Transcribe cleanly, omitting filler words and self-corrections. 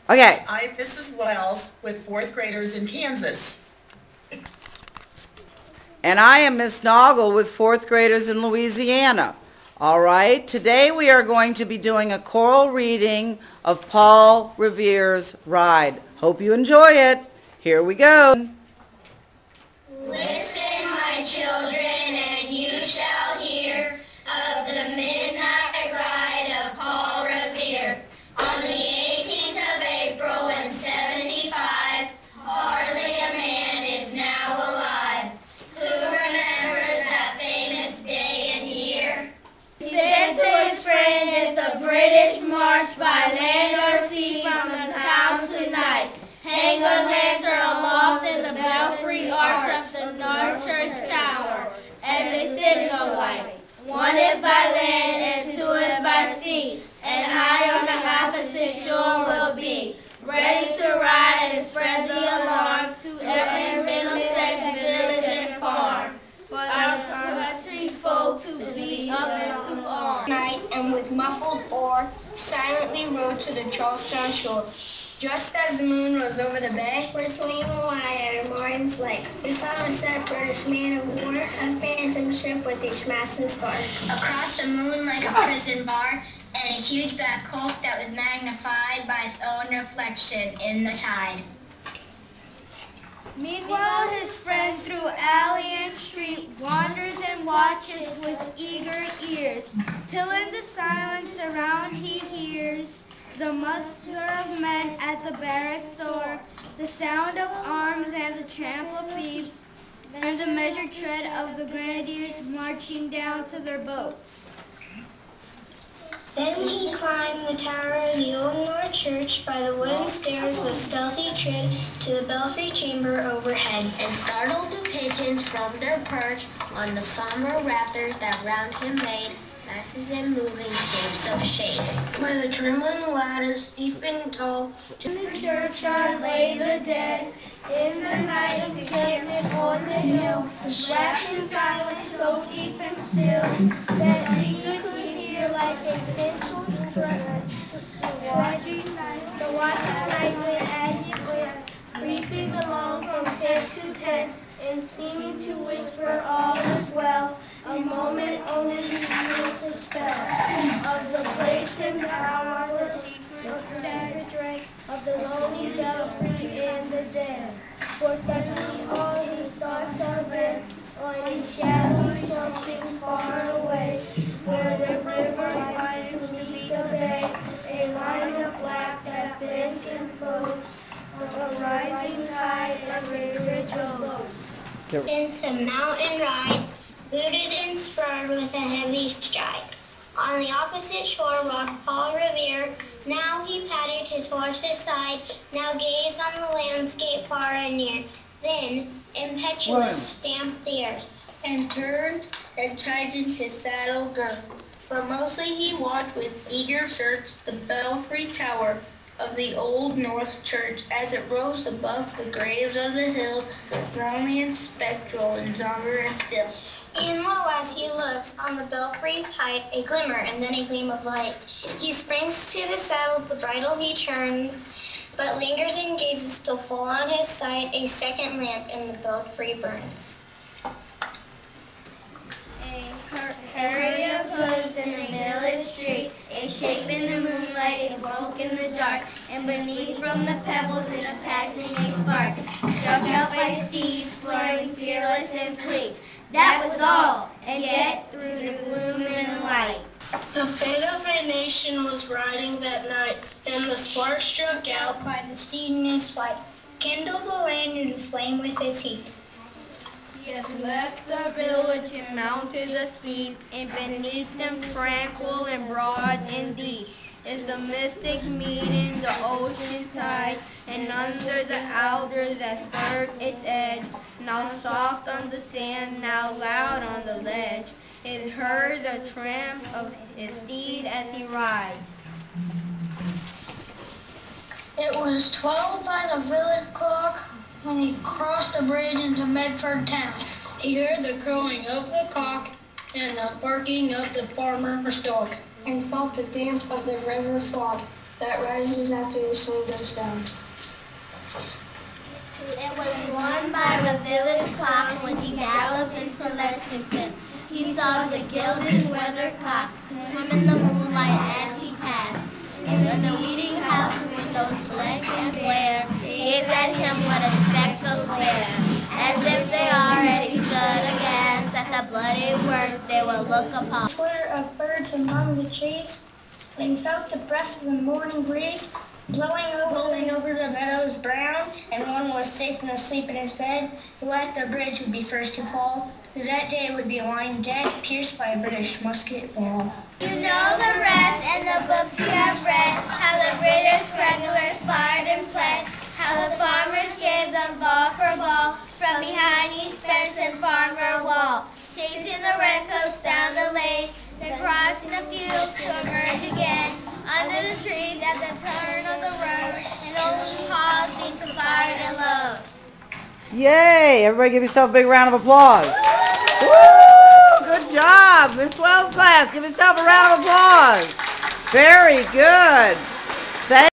Okay. I'm Mrs. Wells with fourth graders in Kansas. And I am Miss Noggle with fourth graders in Louisiana. All right, today we are going to be doing a choral reading of Paul Revere's Ride. Hope you enjoy it. Here we go. Listen, my children, and you shall hear of the midnight ride of Paul Revere. On the 18th of April in 75, hardly a man is now alive. Who remembers that famous day and year? He said to his friend that the British march by land or sea from the town tonight. Hang a lantern aloft in the belfry arch of the North Church Tower as a signal light. One if by land and two if by sea, and high on the opposite shore will be, ready to ride and spread the alarm to every Middlesex village and farm, for our country folk to be up and to arm. Night, and with muffled oar, silently rowed to the Charlestown shore. Just as the moon rose over the bay, we're swinging wide at a Martin's Lake. The Somerset British man of war, a phantom ship with each mast and spar. Across the moon like a prison bar, and a huge black hulk that was magnified by its own reflection in the tide. Meanwhile, his friend through alley and street wanders and watches with eager ears, till in the silence around he hears the muster of men at the barrack door, the sound of arms and the tramp of feet, and the measured tread of the grenadiers marching down to their boats. Then he climbed the tower of the old North Church by the wooden stairs with stealthy tread to the belfry chamber overhead, and startled the pigeons from their perch on the somber rafters that round him made masses and moving shapes of shade. By the trembling ladders, steep and tall, In the churchyard lay the dead, in the night encampment on the hill, wrapped in silence so deep and still, that he could hear like a sinful scratch. The watching night went as it went, creeping along from tent to tent, and seeming to whisper all is well. A moment only reveals the spell of the place and power, the secret of the sacred drink of the lonely belfry and the dead. For suddenly all his thoughts are bent on a shadowy something far away, where the river winds to meet the bay, a line of black that bends and floats, a rising tide and a bridge of boats. into mountain ride, booted and spurred with a heavy stride. On the opposite shore walked Paul Revere. Now he patted his horse's side, now gazed on the landscape far and near. Then, impetuous, stamped the earth, and turned and tightened his saddle girth. But mostly he watched with eager search the belfry tower of the old North Church as it rose above the graves of the hill, lonely and spectral and somber and still. And lo, as he looks on the belfry's height, a glimmer and then a gleam of light. He springs to the saddle, the bridle he turns, but lingers and gazes still full on his sight. A second lamp in the belfry burns. Hurry of hooves in the village street, a shape in the moonlight, a bulk in the dark, and beneath from the pebbles in a passing a spark, struck out by steeds flying fearless and fleet. That was all, and yet through the gloom and light, The fate of a nation was riding that night, and the spark struck out by the steed in his flight, kindled the land into flame with its heat. he has left the village and mounted the steep, and beneath them tranquil and broad and deep is the mystic meeting, the ocean tide, and under the alder that skirts its edge, now soft on the sand, now loud on the ledge, is heard the tramp of his steed as he rides. It was 12 by the village clock when he crossed the bridge into Medford town. He heard the crowing of the cock and the barking of the farmer's dog, and felt the damp of the river fog. that rises after the sun goes down. It was won by the village clock when he galloped into Lexington. He saw the gilded weathercocks swim in the moonlight as he passed. In the meeting house windows blank and bare, gazed at him with a spectral stare, as if they already stood aghast at the bloody work they would look upon. Twitter of birds among the trees, and felt the breath of the morning breeze blowing over the meadows brown, and one was safe and asleep in his bed, who at the bridge would be first to fall, who that day would be lying dead, pierced by a British musket ball. You know the rest and the books you have read, how the British regulars fired and fled, how the farmers gave them ball for ball, from behind each fence and farmer wall, chasing the redcoats down the lane, then crossing the fields to emerge again, under the trees at the turn of the road, and only pausing to fire and load. Yay! Everybody give yourself a big round of applause. Woo! Good job. Miss Wells class, give yourself a round of applause. Very good.